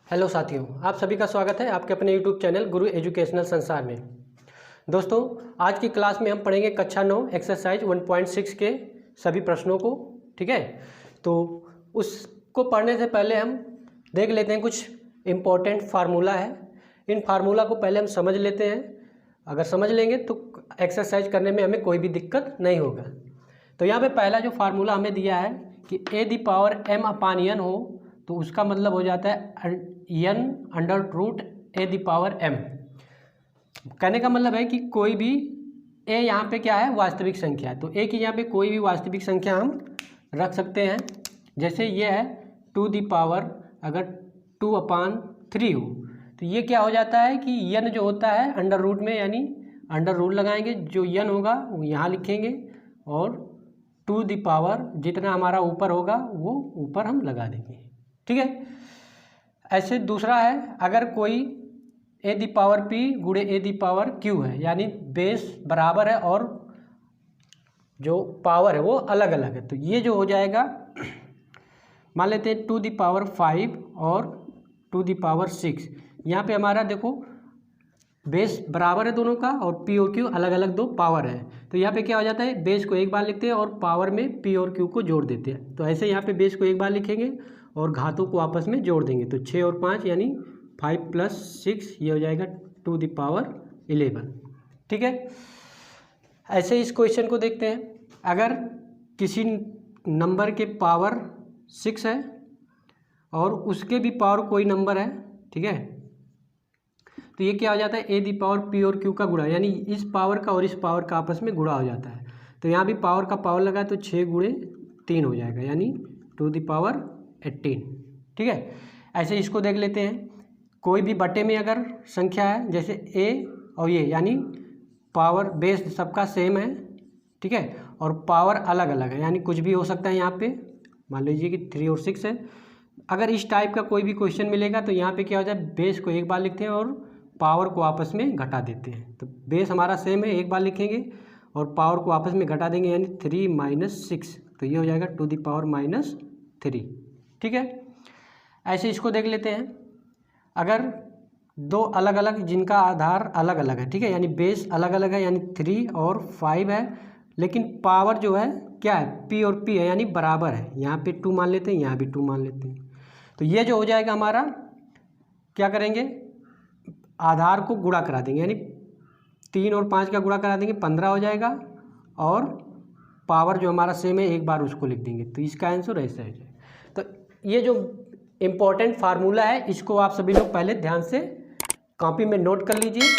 Hello साथियों, आप सभी का स्वागत है आपके अपने यूट्यूब चैनल गुरु एजुकेशनल संसार में। दोस्तों, आज की क्लास में हम पढ़ेंगे कक्षा 9 एक्सरसाइज 1.6 के सभी प्रश्नों को। ठीक है, तो उसको पढ़ने से पहले हम देख लेते हैं कुछ इम्पोर्टेंट फार्मूला है। इन फार्मूला को पहले हम समझ लेते हैं। अगर समझ लेंगे तो एक्सरसाइज करने में हमें कोई भी दिक्कत नहीं होगा। तो यहाँ पे पहला जो फार्मूला हमें दिया है कि a the power m upon n हो, तो उसका मतलब हो जाता है n under root a the power m। कहने का मतलब है कि कोई भी a यहाँ पे क्या है, वास्तविक संख्या है। तो a की यहाँ पे कोई भी वास्तविक संख्या हम रख सकते हैं। जैसे ये है 2 दी पावर अगर 2/3 हो, तो ये क्या हो जाता है कि n जो होता है अंडर रूट में, यानी अंडर रूट लगाएंगे, जो n होगा वो यहाँ लिखेंगे और 2 दी पावर जितना हमारा ऊपर होगा वो ऊपर हम लगा देंगे। ठीक है, ऐसे दूसरा है अगर कोई a दी पावर p गुणे a दी पावर q है, यानी बेस बराबर है और जो पावर है वो अलग अलग है। तो ये जो हो जाएगा, मान लेते हैं 2 दी पावर 5 और 2 दी पावर 6। यहाँ पे हमारा देखो बेस बराबर है दोनों का और p और q अलग अलग दो पावर है। तो यहाँ पे क्या हो जाता है, बेस को एक बार लिखते हैं और पावर में p और q को जोड़ देते हैं। तो ऐसे यहाँ पे बेस को एक बार लिखेंगे और घातों को आपस में जोड़ देंगे। तो 6 और 5 यानी 5 + 6, ये हो जाएगा 2 दी पावर 11। ठीक है, ऐसे इस क्वेश्चन को देखते हैं। अगर किसी नंबर के पावर 6 है और उसके भी पावर कोई नंबर है, ठीक है, तो ये क्या हो जाता है, a दी पावर p और q का गुणा, यानी इस पावर का और इस पावर का आपस में गुणा हो जाता है। तो यहाँ भी पावर का पावर लगा तो 6 गुणे 3 हो जाएगा, यानी 2 दी पावर 18। ठीक है, ऐसे इसको देख लेते हैं। कोई भी बटे में अगर संख्या है, जैसे a और ये, यानी पावर बेस सबका सेम है, ठीक है, और पावर अलग अलग है, यानी कुछ भी हो सकता है। यहाँ पे मान लीजिए कि 3 और 6 है। अगर इस टाइप का कोई भी क्वेश्चन मिलेगा तो यहाँ पे क्या हो जाए, बेस को एक बार लिखते हैं और पावर को आपस में घटा देते हैं। तो बेस हमारा सेम है, एक बार लिखेंगे और पावर को आपस में घटा देंगे, यानी 3 - 6, तो ये हो जाएगा 2 दी पावर -3। ठीक है, ऐसे इसको देख लेते हैं। अगर दो अलग अलग जिनका आधार अलग अलग है, ठीक है, यानी बेस अलग अलग है, यानी 3 और 5 है, लेकिन पावर जो है क्या है, p और p है, यानी बराबर है। यहाँ पे 2 मान लेते हैं, यहाँ भी 2 मान लेते हैं। तो ये जो हो जाएगा हमारा, क्या करेंगे, आधार को गुणा करा देंगे, यानी 3 और 5 का गुणा करा देंगे, 15 हो जाएगा, और पावर जो हमारा सेम है एक बार उसको लिख देंगे। तो इसका आंसर ऐसा है। तो ये जो इम्पोर्टेंट फार्मूला है, इसको आप सभी लोग पहले ध्यान से कॉपी में नोट कर लीजिए।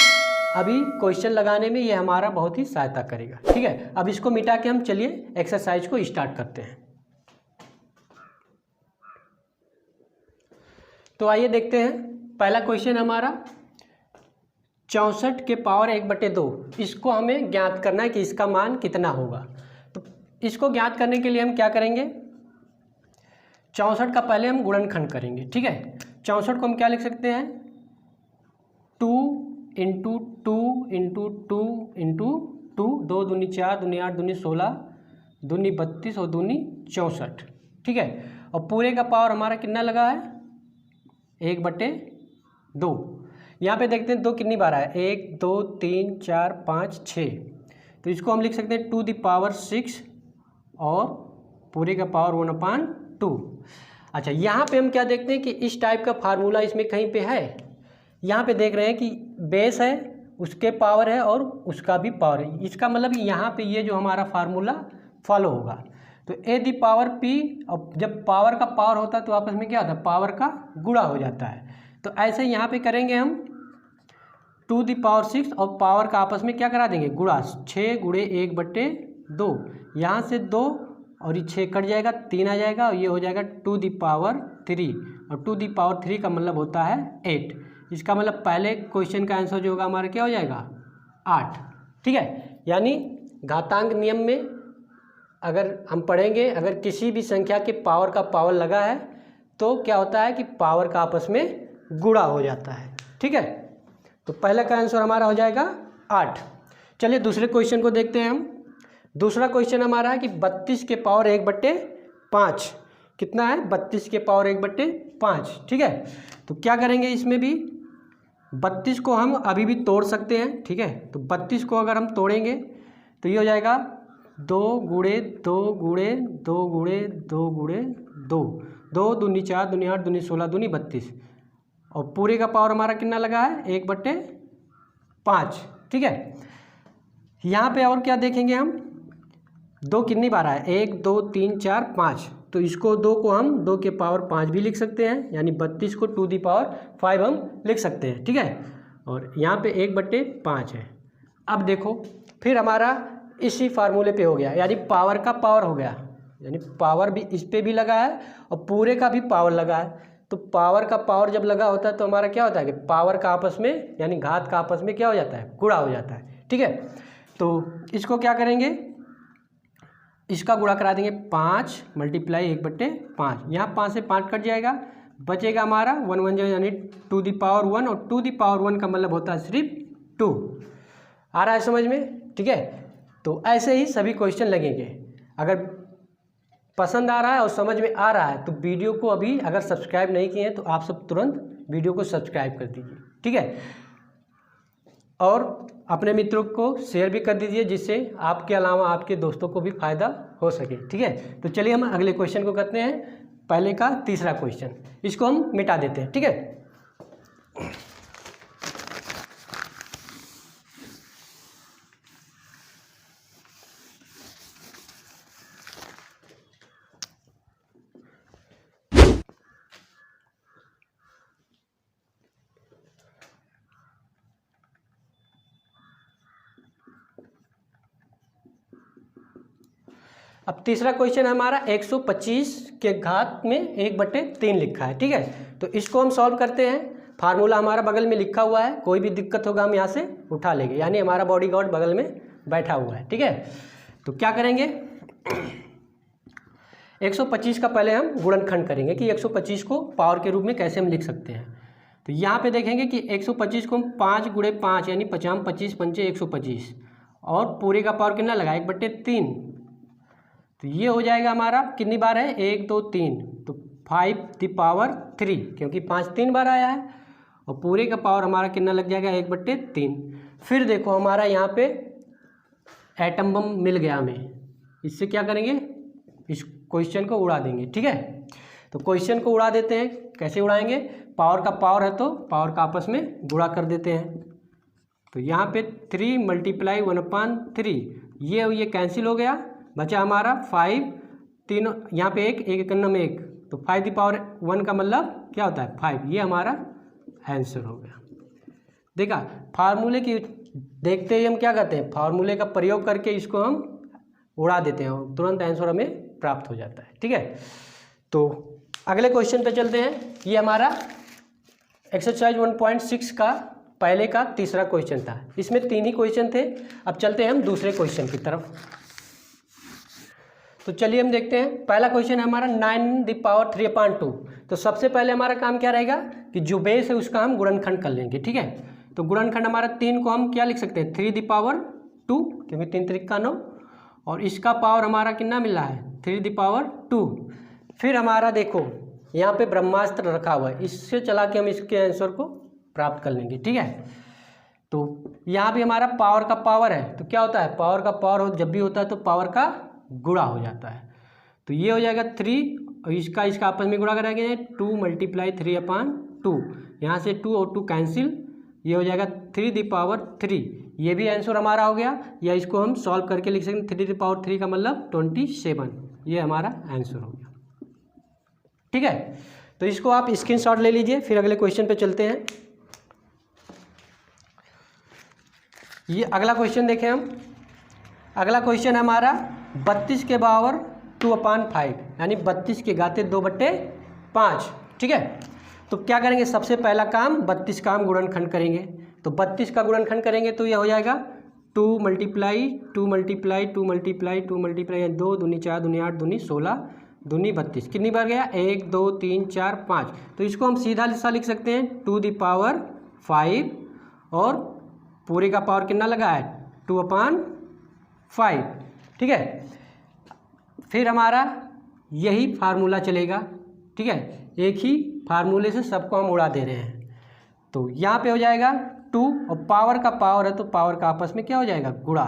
अभी क्वेश्चन लगाने में ये हमारा बहुत ही सहायता करेगा। ठीक है, अब इसको मिटा के हम चलिए एक्सरसाइज को स्टार्ट करते हैं। तो आइए देखते हैं। पहला क्वेश्चन हमारा 64 के पावर 1/2, इसको हमें ज्ञात करना है कि इसका मान कितना होगा। तो इसको ज्ञात करने के लिए हम क्या करेंगे, 64 का पहले हम गुणनखंड करेंगे। ठीक है, 64 को हम क्या लिख सकते हैं, 2 × 2 × 2 × 2, 2 दूनी 4, दूनी 8, दूनी 16, दूनी 32 और दूनी 64। ठीक है, और पूरे का पावर हमारा कितना लगा है, 1/2। यहाँ पे देखते हैं 2 कितनी बार है, 1 2 3 4 5 6। तो इसको हम लिख सकते हैं 2 दी पावर 6 और पूरे का पावर 1/2। अच्छा, यहाँ पे हम क्या देखते हैं कि इस टाइप का फार्मूला इसमें कहीं पे है। यहाँ पे देख रहे हैं कि बेस है, उसके पावर है और उसका भी पावर है। इसका मतलब यहाँ पे ये जो हमारा फार्मूला फॉलो होगा। तो a दी पावर p, और जब पावर का पावर होता है तो आपस में क्या होता है, पावर का गुणा हो जाता है। तो ऐसे यहाँ पे करेंगे हम 2 दी पावर 6 और पावर का आपस में क्या करा देंगे, गुणा। 6 गुणे 1/2, यहाँ से 2 और ये 6 कट जाएगा, 3 आ जाएगा, और ये हो जाएगा 2 दी पावर 3, और 2 दी पावर 3 का मतलब होता है 8। इसका मतलब पहले क्वेश्चन का आंसर जो होगा हमारा क्या हो जाएगा, 8। ठीक है, यानी घातांक नियम में अगर हम पढ़ेंगे, अगर किसी भी संख्या के पावर का पावर लगा है तो क्या होता है कि पावर का आपस में गुणा हो जाता है। ठीक है, तो पहला का आंसर हमारा हो जाएगा 8। चलिए दूसरे क्वेश्चन को देखते हैं हम। दूसरा क्वेश्चन हमारा है कि 32 के पावर 1/5 कितना है, 32 के पावर 1/5। ठीक है, तो क्या करेंगे इसमें भी 32 को हम अभी भी तोड़ सकते हैं, ठीक है। तो 32 को अगर हम तोड़ेंगे तो ये हो जाएगा 2 गुणे 2 गुणे 2 गुणे 2 गुणे 2, 2 दूनी 4 दूनी 8 दूनी 16 दूनी 32, और पूरे का पावर हमारा कितना लगा है 1/5, ठीक है। यहाँ पे और क्या देखेंगे हम, 2 कितनी बार आया 1 2 3 4 5, तो इसको 2 को हम 2 के पावर 5 भी लिख सकते हैं, यानी 32 को 2 दी पावर 5 हम लिख सकते हैं, ठीक है। और यहाँ पे 1/5 है। अब देखो फिर हमारा इसी फार्मूले पे हो गया, यानी पावर का पावर हो गया, यानी पावर भी इस पे भी लगा है और पूरे का भी पावर लगा है। तो पावर का पावर जब लगा होता है तो हमारा क्या होता है कि पावर का आपस में यानी घात का आपस में क्या हो जाता है, गुणा हो जाता है, ठीक है। तो इसको क्या करेंगे, इसका गुणा करा देंगे 5 मल्टीप्लाई 1/5, यहाँ 5 से 5 कट जाएगा, बचेगा हमारा 1 1 यानी 2 दी पावर 1, और 2 दी पावर 1 का मतलब होता है सिर्फ 2। आ रहा है समझ में, ठीक है। तो ऐसे ही सभी क्वेश्चन लगेंगे। अगर पसंद आ रहा है और समझ में आ रहा है तो वीडियो को अभी अगर सब्सक्राइब नहीं किए हैं तो आप सब तुरंत वीडियो को सब्सक्राइब कर दीजिए, ठीक है। और अपने मित्रों को शेयर भी कर दीजिए, जिससे आपके अलावा आपके दोस्तों को भी फ़ायदा हो सके, ठीक है। तो चलिए हम अगले क्वेश्चन को करते हैं। पहले का तीसरा क्वेश्चन, इसको हम मिटा देते हैं, ठीक है। अब तीसरा क्वेश्चन है हमारा 125 के घात में 1/3 लिखा है, ठीक है। तो इसको हम सॉल्व करते हैं। फार्मूला हमारा बगल में लिखा हुआ है, कोई भी दिक्कत होगा हम यहाँ से उठा लेंगे, यानी हमारा बॉडी गार्ड बगल में बैठा हुआ है, ठीक है। तो क्या करेंगे 125 का पहले हम गुणनखंड करेंगे कि 125 को पावर के रूप में कैसे हम लिख सकते हैं। तो यहाँ पे देखेंगे कि 125 को हम 5 गुणे 5 यानी 50 25 पंचे 125, और पूरे का पावर कितना लगा 1/3, तो ये हो जाएगा हमारा कितनी बार है 1 2 3, तो 5 दी पावर 3, क्योंकि 5 3 बार आया है, और पूरे का पावर हमारा कितना लग जाएगा 1/3। फिर देखो हमारा यहाँ पे एटम बम मिल गया हमें, इससे क्या करेंगे इस क्वेश्चन को उड़ा देंगे, ठीक है। तो क्वेश्चन को उड़ा देते हैं, कैसे उड़ाएंगे, पावर का पावर है तो पावर का आपस में गुणा कर देते हैं। तो यहाँ पे 3 मल्टीप्लाई 1/3, ये कैंसिल हो गया, बचा हमारा 5, तीनों यहाँ पे एक 1 में 1, तो 5 दी पावर 1 का मतलब क्या होता है 5, ये हमारा आंसर हो गया। देखा फार्मूले की देखते ही हम क्या करते हैं, फार्मूले का प्रयोग करके इसको हम उड़ा देते हैं और तुरंत आंसर हमें प्राप्त हो जाता है, ठीक है। तो अगले क्वेश्चन पे चलते हैं। ये हमारा एक्सरसाइज 1.6 का पहले का तीसरा क्वेश्चन था, इसमें 3 ही क्वेश्चन थे। अब चलते हैं हम दूसरे क्वेश्चन की तरफ। तो चलिए हम देखते हैं। पहला क्वेश्चन है हमारा 9 दी पावर 3/2। तो सबसे पहले हमारा काम क्या रहेगा कि जो बेस है उसका हम गुणनखंड कर लेंगे, ठीक है। तो गुणनखंड हमारा 3 को हम क्या लिख सकते हैं 3 दी पावर 2, क्योंकि 3 3 9, और इसका पावर हमारा कितना मिल रहा है 3 दी पावर 2। फिर हमारा देखो यहाँ पे ब्रह्मास्त्र रखा हुआ है, इससे चला के हम इसके आंसर को प्राप्त कर लेंगे, ठीक है। तो यहाँ भी हमारा पावर का पावर है, तो क्या होता है पावर का पावर जब भी होता है तो पावर का गुणा हो जाता है। तो ये हो जाएगा 3, और इसका आपस में गुणा करेंगे 2 मल्टीप्लाई 3/2, यहाँ से 2 और 2 कैंसिल, ये हो जाएगा 3 दी पावर 3, ये भी आंसर हमारा हो गया। या इसको हम सॉल्व करके लिख सकते हैं 3 दी पावर 3 का मतलब 27, ये हमारा आंसर हो गया, ठीक है। तो इसको आप स्क्रीनशॉट ले लीजिए। फिर अगले क्वेश्चन पे चलते हैं। ये अगला क्वेश्चन देखें हम। अगला क्वेश्चन हमारा 32 के पावर 2/5, यानी 32 के घाते 2/5, ठीक है। तो क्या करेंगे सबसे पहला काम 32 का हम गुणनखंड करेंगे। तो 32 का गुणनखंड करेंगे तो यह हो जाएगा 2 मल्टीप्लाई 2 मल्टीप्लाई 2 मल्टीप्लाई 2 मल्टीप्लाई 2 दूनी 4 दूनी 8 दूनी 16 दूनी 32, कितनी बार गया 1 2 3 4 5। तो इसको हम सीधा सा लिख सकते हैं 2 दी पावर 5, और पूरे का पावर कितना लगा है 2/5, ठीक है। फिर हमारा यही फार्मूला चलेगा, ठीक है, एक ही फार्मूले से सबको हम उड़ा दे रहे हैं। तो यहाँ पे हो जाएगा 2 और पावर का पावर है तो पावर का आपस में क्या हो जाएगा गुणा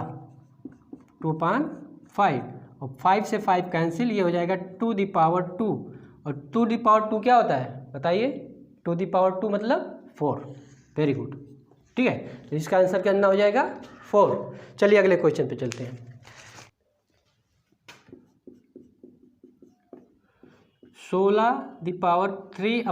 2/5 और 5 से 5 कैंसिल, ये हो जाएगा 2 और 2 क्या होता है बताइए? 2 मतलब 4। वेरी गुड, ठीक है। तो इसका आंसर क्या हो जाएगा 4। चलिए अगले क्वेश्चन पे चलते हैं। 16⁴।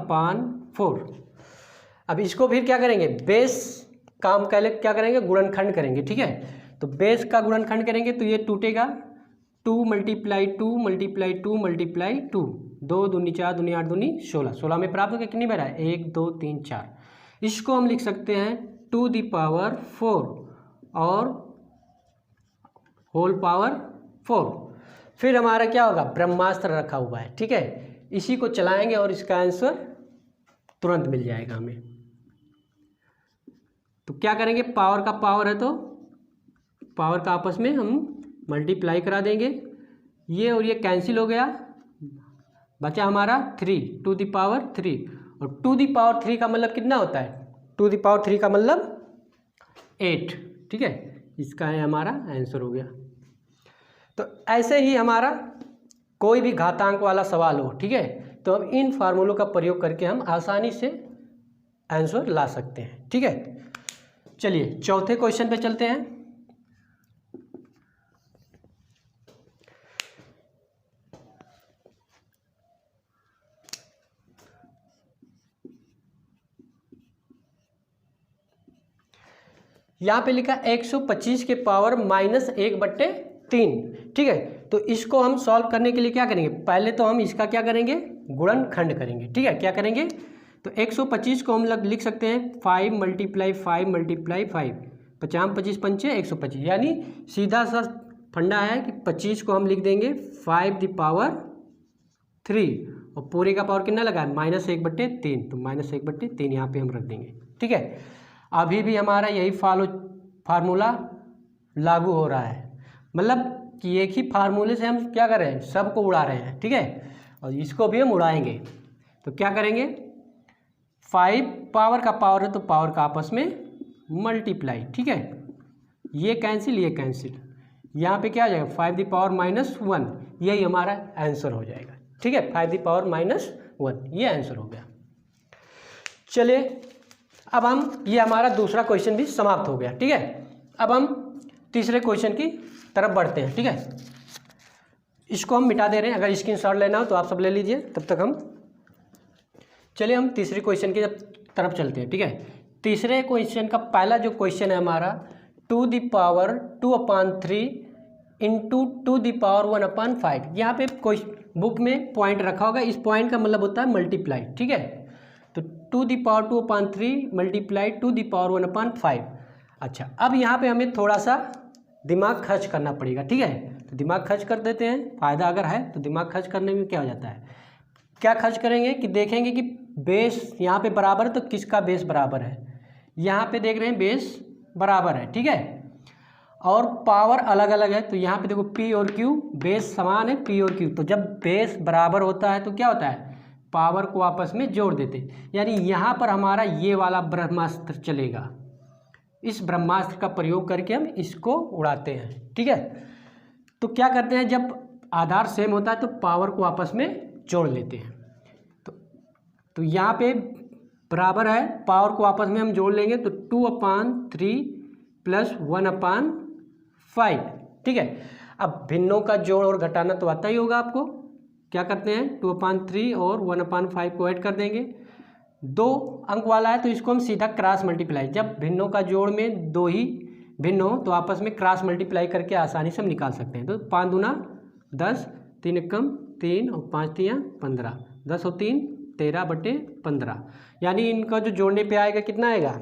अब इसको फिर क्या करेंगे? बेस काम क्या करेंगे? गुणनखंड करेंगे, ठीक है। तो बेस का गुणनखंड करेंगे तो ये टूटेगा 2 × 2 × 2 × 2 2 दूनी 4 दूनी 8 दूनी 16। 16 में प्राप्त होगा कितनी बार है? 1 2 3 4। इसको हम लिख सकते हैं 2⁴ और होल पावर 4। फिर हमारा क्या होगा? ब्रह्मास्त्र रखा हुआ है, ठीक है। इसी को चलाएंगे और इसका आंसर तुरंत मिल जाएगा हमें। तो क्या करेंगे? पावर का पावर है तो पावर का आपस में हम मल्टीप्लाई करा देंगे, ये और ये कैंसिल हो गया, बचा हमारा 3 2⁵ और 2⁵ का मतलब कितना होता है? 2⁵ का मतलब 8, ठीक है। इसका है हमारा आंसर हो गया। तो ऐसे ही हमारा कोई भी घातांक वाला सवाल हो, ठीक है, तो अब इन फार्मूलों का प्रयोग करके हम आसानी से आंसर ला सकते हैं, ठीक है। चलिए चौथे क्वेश्चन पे चलते हैं। यहाँ पे लिखा 125 के पावर -1/3, ठीक है। तो इसको हम सॉल्व करने के लिए क्या करेंगे? पहले तो हम इसका क्या करेंगे? गुणनखंड करेंगे, ठीक है। क्या करेंगे? तो 125 को हम लिख सकते हैं 5 × 5 × 5 50 25 पंचे 125, यानी सीधा सा फंडा है कि 25 को हम लिख देंगे 5⁵ और पूरे का पावर कितना लगा है? -1/3, तो -1/3 यहाँ पे हम रख देंगे, ठीक है। अभी भी हमारा यही फार्मूला लागू हो रहा है, मतलब कि एक ही फार्मूले से हम क्या कर रहे हैं? सबको उड़ा रहे हैं, ठीक है। और इसको भी हम उड़ाएंगे। तो क्या करेंगे? 5 पावर का पावर है तो पावर का आपस में मल्टीप्लाई, ठीक है। ये कैंसिल, ये कैंसिल, यहाँ पे क्या आ जाएगा? 5⁻⁻1, यही हमारा आंसर हो जाएगा, ठीक है। 5⁻⁻1 ये आंसर हो गया। चलिए अब हम ये हमारा दूसरा क्वेश्चन भी समाप्त हो गया, ठीक है। अब हम तीसरे क्वेश्चन की तरफ बढ़ते हैं, ठीक है। इसको हम मिटा दे रहे हैं, अगर स्क्रीनशॉट लेना हो तो आप सब ले लीजिए, तब तक हम चलिए हम तीसरे क्वेश्चन की तरफ चलते हैं, ठीक है। तीसरे क्वेश्चन का पहला जो क्वेश्चन है हमारा 2⁵ इंटू 2⁵1/5। यहाँ पे कोई बुक में पॉइंट रखा होगा, इस पॉइंट का मतलब होता है मल्टीप्लाई, ठीक है। तो 2⁵2/3 मल्टीप्लाई 2⁵1/5। अच्छा, अब यहाँ पे हमें थोड़ा सा दिमाग खर्च करना पड़ेगा, ठीक है। तो दिमाग खर्च कर देते हैं, फ़ायदा अगर है तो दिमाग खर्च करने में क्या हो जाता है? क्या खर्च करेंगे कि देखेंगे कि बेस यहाँ पे बराबर है तो किसका बेस बराबर है। यहाँ पे देख रहे हैं बेस बराबर है, ठीक है, और पावर अलग अलग है। तो यहाँ पे देखो P और Q, बेस समान है P और Q। तो जब बेस बराबर होता है तो क्या होता है? पावर को आपस में जोड़ देते, यानी यहाँ पर हमारा ये वाला ब्रह्मास्त्र चलेगा। इस ब्रह्मास्त्र का प्रयोग करके हम इसको उड़ाते हैं, ठीक है। तो क्या करते हैं? जब आधार सेम होता है तो पावर को आपस में जोड़ लेते हैं। तो यहाँ पे बराबर है, पावर को आपस में हम जोड़ लेंगे तो 2/3 + 1/5, ठीक है। अब भिन्नों का जोड़ और घटाना तो आता ही होगा आपको। क्या करते हैं? 2/3 और 1/5 को ऐड कर देंगे। 2 अंक वाला है तो इसको हम सीधा क्रॉस मल्टीप्लाई, जब भिन्नों का जोड़ में 2 ही भिन्न हो तो आपस में क्रॉस मल्टीप्लाई करके आसानी से हम निकाल सकते हैं। तो 5 दूना 10, 3 एकम 3 और 5 तियाँ 15, 10 और 3 13/15, यानी इनका जो जोड़ने पे आएगा कितना आएगा?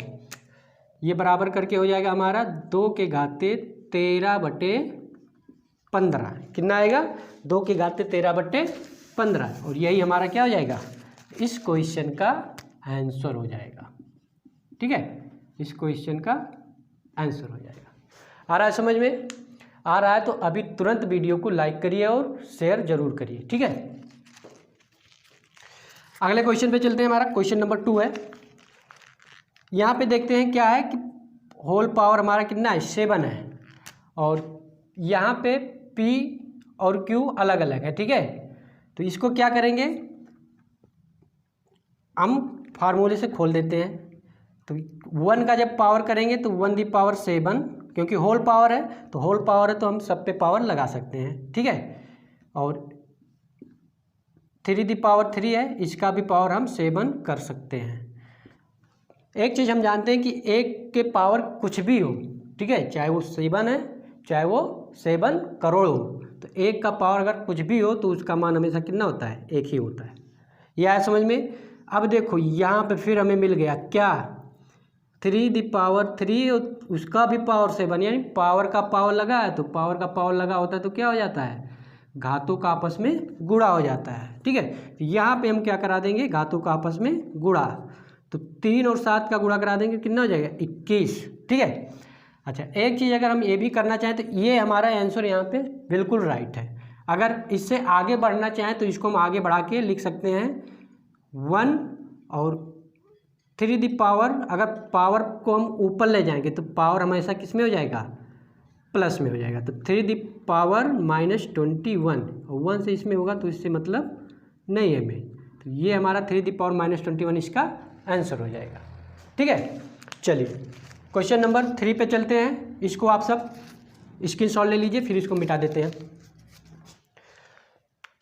ये बराबर करके हो जाएगा हमारा 2 के घाते 13/15। कितना आएगा? 2 के घाते 13/15, और यही हमारा क्या हो जाएगा? इस क्वेश्चन का आंसर हो जाएगा, ठीक है। इस क्वेश्चन का आंसर हो जाएगा। आ रहा है समझ में? आ रहा है तो अभी तुरंत वीडियो को लाइक करिए और शेयर जरूर करिए, ठीक है। अगले क्वेश्चन पे चलते हैं। हमारा क्वेश्चन नंबर 2 है। यहाँ पे देखते हैं क्या है कि होल पावर हमारा कितना है, 7 है, और यहाँ पे P और Q अलग अलग है, ठीक है। तो इसको क्या करेंगे, हम फार्मूले से खोल देते हैं। तो 1 का जब पावर करेंगे तो 1 दी पावर 7, क्योंकि होल पावर है तो होल पावर है तो हम सब पे पावर लगा सकते हैं, ठीक है। और 3 दी पावर 3 है, इसका भी पावर हम 7 कर सकते हैं। एक चीज़ हम जानते हैं कि एक के पावर कुछ भी हो, ठीक है, चाहे वो 7 है चाहे वो 7 करोड़ हो, तो एक का पावर अगर कुछ भी हो तो उसका मान हमेशा कितना होता है, एक ही होता है। यह है समझ में। अब देखो यहाँ पे फिर हमें मिल गया क्या, 3 दी पावर 3, उसका भी पावर 7, यानी पावर का पावर लगा है तो पावर का पावर लगा होता है तो क्या हो जाता है, घातों का आपस में गुणा हो जाता है, ठीक है। यहाँ पे हम क्या करा देंगे, घातों का आपस में गुणा, तो 3 और 7 का गुणा करा देंगे, कितना हो जाएगा, 21, ठीक है। अच्छा, एक चीज़ अगर हम ये भी करना चाहें तो ये हमारा आंसर यहाँ पे बिल्कुल राइट है। अगर इससे आगे बढ़ना चाहें तो इसको हम आगे बढ़ा के लिख सकते हैं 1 और 3 दी पावर, अगर पावर को हम ऊपर ले जाएंगे तो पावर हमेशा किस में हो जाएगा, प्लस में हो जाएगा। तो 3 दी पावर -21, और 1 से इसमें होगा तो इससे मतलब नहीं है हमें, तो ये हमारा 3 दी पावर -21 इसका आंसर हो जाएगा, ठीक है। चलिए क्वेश्चन नंबर 3 पे चलते हैं। इसको आप सब स्क्रीनशॉट ले लीजिए, फिर इसको मिटा देते हैं।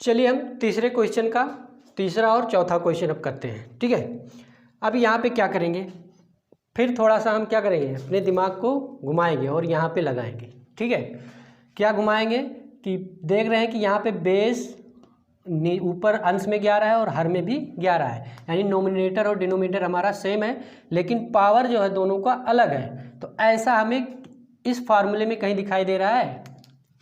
चलिए हम तीसरे क्वेश्चन का तीसरा और चौथा क्वेश्चन अब करते हैं, ठीक है। अब यहाँ पे क्या करेंगे, फिर थोड़ा सा हम क्या करेंगे, अपने दिमाग को घुमाएंगे और यहाँ पे लगाएंगे, ठीक है। क्या घुमाएंगे कि देख रहे हैं कि यहाँ पे बेस ऊपर अंश में 11 है और हर में भी 11 है, यानी नोमिनेटर और डिनोमिनेटर हमारा सेम है, लेकिन पावर जो है दोनों का अलग है। तो ऐसा हमें इस फार्मूले में कहीं दिखाई दे रहा है,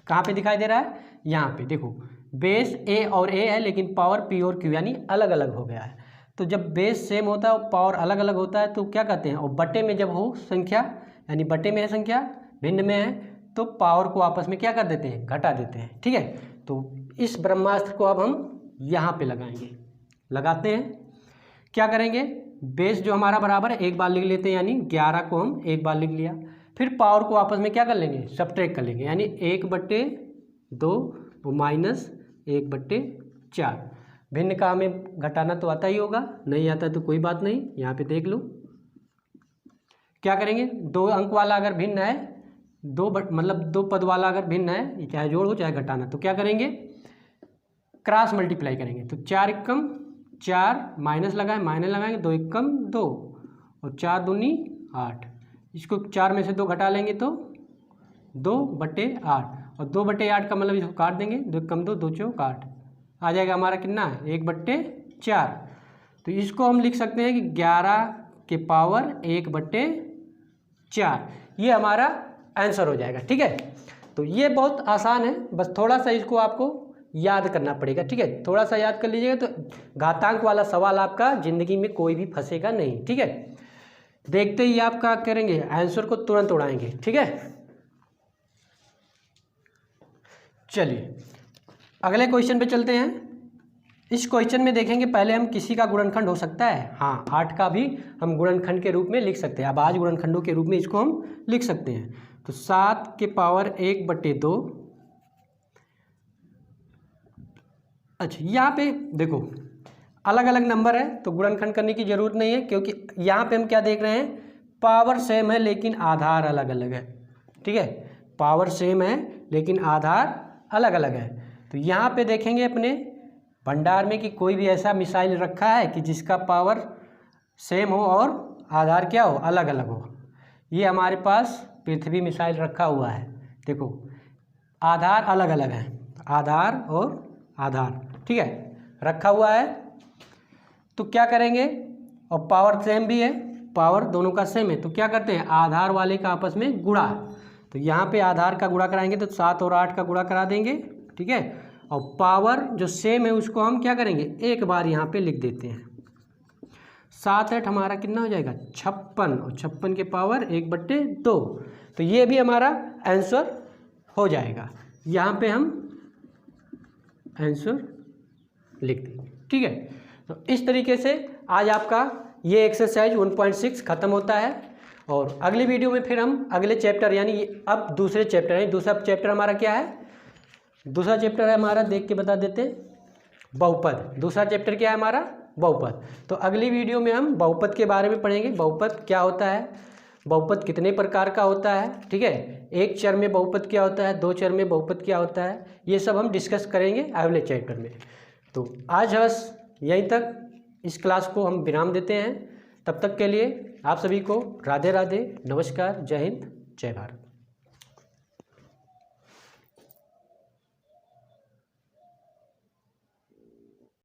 कहाँ पे दिखाई दे रहा है, यहाँ पे देखो, बेस A और A है लेकिन पावर P और Q यानी अलग अलग हो गया है। तो जब बेस सेम होता है और पावर अलग अलग होता है तो क्या कहते हैं, और बटे में जब हो संख्या, यानी बटे में है संख्या भिन्न में है, तो पावर को आपस में क्या कर देते हैं, घटा देते हैं, ठीक है। तो इस ब्रह्मास्त्र को अब हम यहाँ पे लगाएंगे, लगाते हैं। क्या करेंगे, बेस जो हमारा बराबर है एक बार लिख लेते हैं, यानी 11 को हम एक बार लिख लिया, फिर पावर को आपस में क्या कर लेंगे, सब्ट्रैक्ट कर लेंगे, यानी 1/2 -1/4। भिन्न का हमें घटाना तो आता ही होगा, नहीं आता तो कोई बात नहीं, यहाँ पे देख लो। क्या करेंगे, 2 अंक वाला अगर भिन्न है, मतलब 2 पद वाला अगर भिन्न है, चाहे जोड़ हो चाहे घटाना, तो क्या करेंगे, क्रॉस मल्टीप्लाई करेंगे। तो 4 एकम 4, माइनस लगाएंगे, 2 एकम 2 और 4 दूनी 8। इसको 4 में से 2 घटा लेंगे तो 2/8, और 2/8 का मतलब इसको काट देंगे, 2 एकम 2, 2 चौक 8, आ जाएगा हमारा कितना है, 1/4। तो इसको हम लिख सकते हैं कि 11 के पावर 1/4, ये हमारा आंसर हो जाएगा, ठीक है। तो ये बहुत आसान है, बस थोड़ा सा इसको आपको याद करना पड़ेगा, ठीक है। थोड़ा सा याद कर लीजिएगा तो घातांक वाला सवाल आपका ज़िंदगी में कोई भी फंसेगा नहीं, ठीक है। देखते ही आप क्या करेंगे, आंसर को तुरंत उड़ाएंगे, ठीक है। चलिए अगले क्वेश्चन पे चलते हैं। इस क्वेश्चन में देखेंगे पहले हम किसी का गुणनखंड हो सकता है, हाँ 8 का भी हम गुणनखंड के रूप में लिख सकते हैं, अब आज गुणनखंडों के रूप में इसको हम लिख सकते हैं। तो 7 के पावर 1/2। अच्छा, यहाँ पे देखो अलग अलग नंबर है तो गुणनखंड करने की ज़रूरत नहीं है, क्योंकि यहाँ पे हम क्या देख रहे हैं, पावर सेम है लेकिन आधार अलग अलग है, ठीक है। पावर सेम है लेकिन आधार अलग अलग है। तो यहाँ पे देखेंगे अपने भंडार में कि कोई भी ऐसा मिसाइल रखा है कि जिसका पावर सेम हो और आधार क्या हो, अलग अलग हो। ये हमारे पास पृथ्वी मिसाइल रखा हुआ है, देखो आधार अलग अलग है, आधार और आधार, ठीक है, रखा हुआ है। तो क्या करेंगे, और पावर सेम भी है, पावर दोनों का सेम है, तो क्या करते हैं, आधार वाले का आपस में गुणा। तो यहाँ पे आधार का गुणा कराएंगे तो 7 और 8 का गुणा करा देंगे, ठीक है। और पावर जो सेम है उसको हम क्या करेंगे, एक बार यहाँ पे लिख देते हैं। 7 8 हमारा कितना हो जाएगा, 56, और 56 के पावर 1/2। तो ये भी हमारा आंसर हो जाएगा, यहाँ पे हम आंसर लिख देंगे, ठीक है। तो इस तरीके से आज आपका ये एक्सरसाइज 1.6 खत्म होता है और अगली वीडियो में फिर हम अगले चैप्टर यानी अब दूसरे चैप्टर यानी दूसरा चैप्टर हमारा क्या है, दूसरा चैप्टर है हमारा, देख के बता देते, बहुपद। दूसरा चैप्टर क्या है हमारा, बहुपद। तो अगली वीडियो में हम बहुपद के बारे में पढ़ेंगे, बहुपद क्या होता है, बहुपद कितने प्रकार का होता है, ठीक है, एक चर में बहुपद क्या होता है, दो चर में बहुपद क्या होता है, ये सब हम डिस्कस करेंगे अगले चैप्टर में। तो आज बस यहीं तक इस क्लास को हम विराम देते हैं। तब तक के लिए आप सभी को राधे राधे, नमस्कार, जय हिंद, जय भारत।